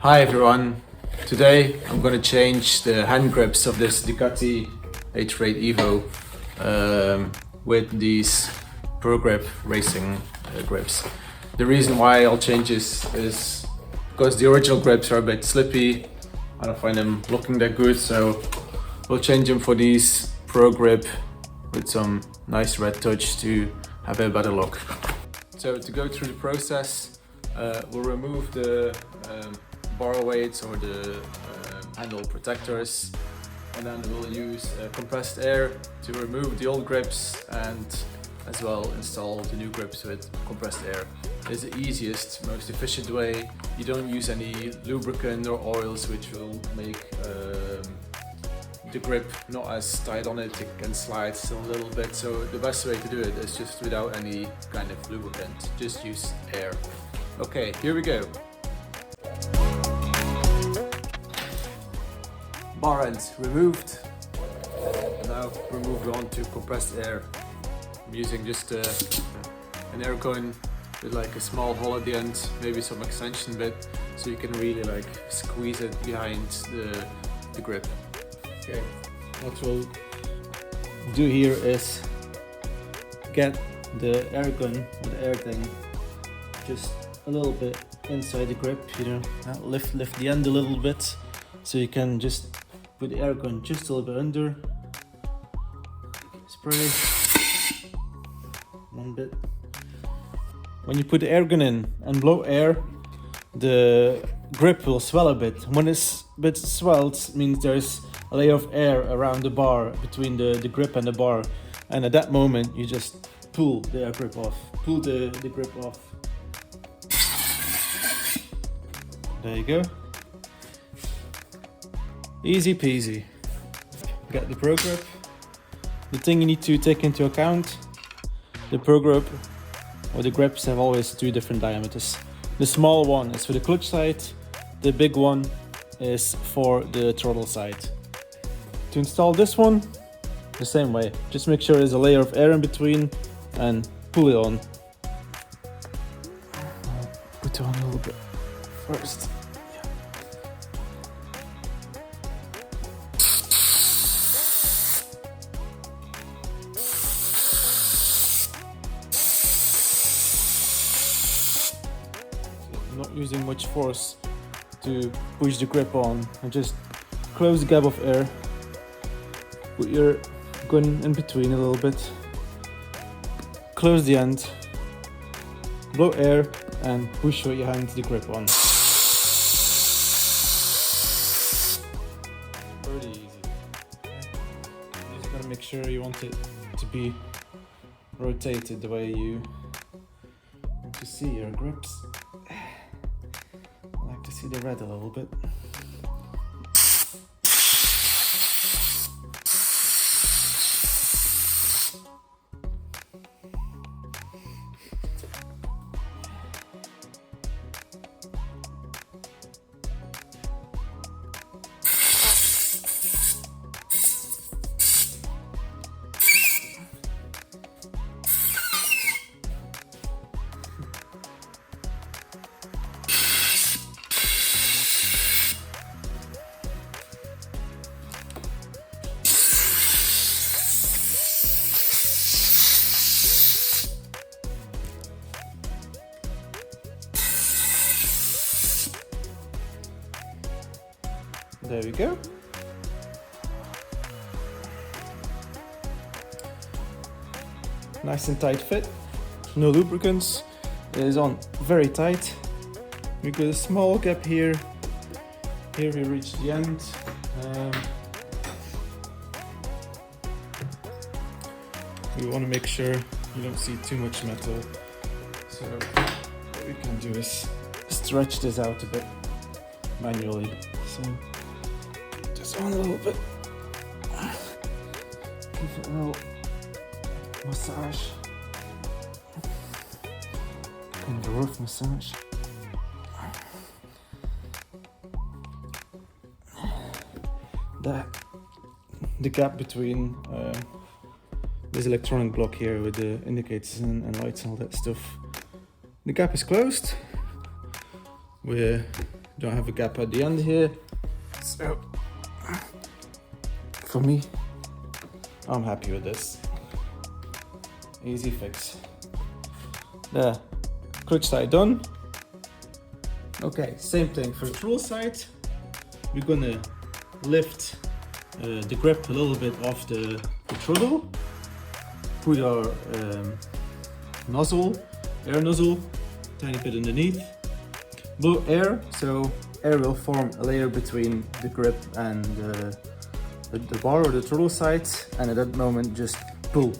Hi everyone, today I'm going to change the hand grips of this Ducati H8 Evo with these ProGrip racing grips. The reason why I'll change this is because the original grips are a bit slippy. I don't find them looking that good, so we'll change them for these ProGrip with some nice red touch to have a better look. So to go through the process, we'll remove the bar weights or the handle protectors, and then we'll use compressed air to remove the old grips and as well install the new grips with compressed air. It's the easiest, most efficient way. You don't use any lubricant or oils which will make the grip not as tight on it. It can slide still a little bit, so the best way to do it is just without any kind of lubricant. Just use air. Okay, here we go. Bar ends removed, and now we're moving on to compressed air. I'm using just an air gun with like a small hole at the end, maybe some extension bit, so you can really like squeeze it behind the grip. Okay, what we'll do here is get the air gun or the air thing just a little bit inside the grip, you know, lift the end a little bit, so you can just put the air gun just a little bit under, spray one bit. When you put the air gun in and blow air, the grip will swell a bit. When it's a bit swelled, it means there's a layer of air around the bar between the grip and the bar, and at that moment you just pull the air grip off, pull the grip off. There you go. Easy peasy. Get the ProGrip. The thing you need to take into account, the ProGrip or the grips have always two different diameters. The small one is for the clutch side, the big one is for the throttle side. To install this one, the same way. Just make sure there's a layer of air in between and pull it on. Put it on a little bit first. Not using much force to push the grip on, and just close the gap of air, put your gun in between a little bit, close the end, blow air and push with your hand the grip on. Pretty easy. You just gotta make sure you want it to be rotated the way you want to see your grips. To see the red a little bit. There we go. Nice and tight fit. No lubricants. It is on very tight. We got a small gap here. Here we reach the end. We want to make sure you don't see too much metal. So what we can do is stretch this out a bit manually. So just on a little bit. Give it a little massage. Kind of a rough massage. The gap between this electronic block here with the indicators and lights and all that stuff, the gap is closed. We're Don't have a gap at the end here. So for me, I'm happy with this. Easy fix. There, quick side done. Okay, same thing for the tool side. We're gonna lift the grip a little bit off the throttle. Put our nozzle, air nozzle, tiny bit underneath. Blow air, so air will form a layer between the grip and the bar or the throttle side, and at that moment just pull.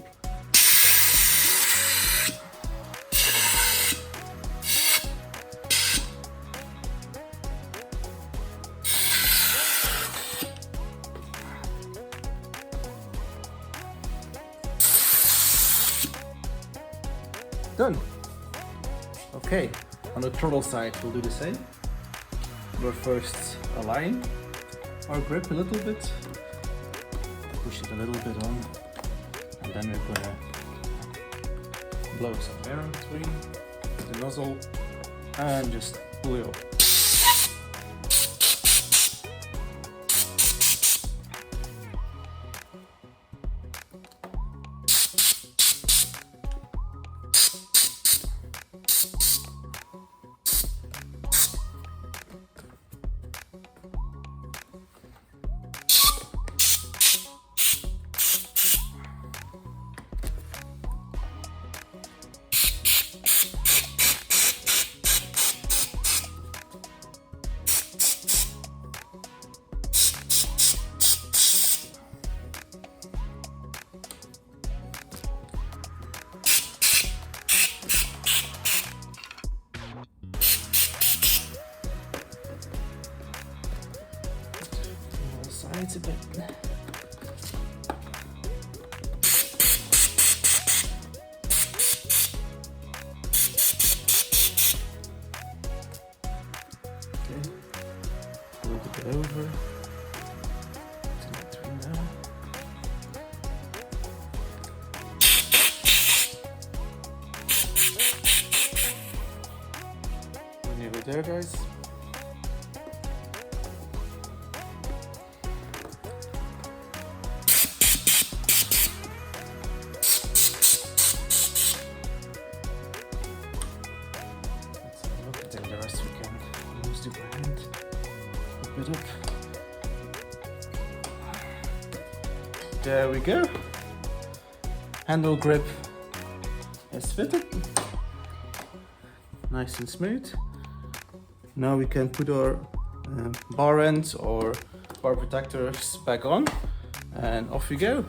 Done. Okay, on the throttle side we'll do the same. We'll first align our grip a little bit, push it a little bit on, and then we're gonna blow some air in between the nozzle and just pull it up. Sides a bit. Okay, a little bit over. 2, 3 now. We're nearly there, guys. The rest we can use the hand, whip it up. There we go. Handle grip is fitted. Nice and smooth. Now we can put our bar ends or bar protectors back on, and off we go.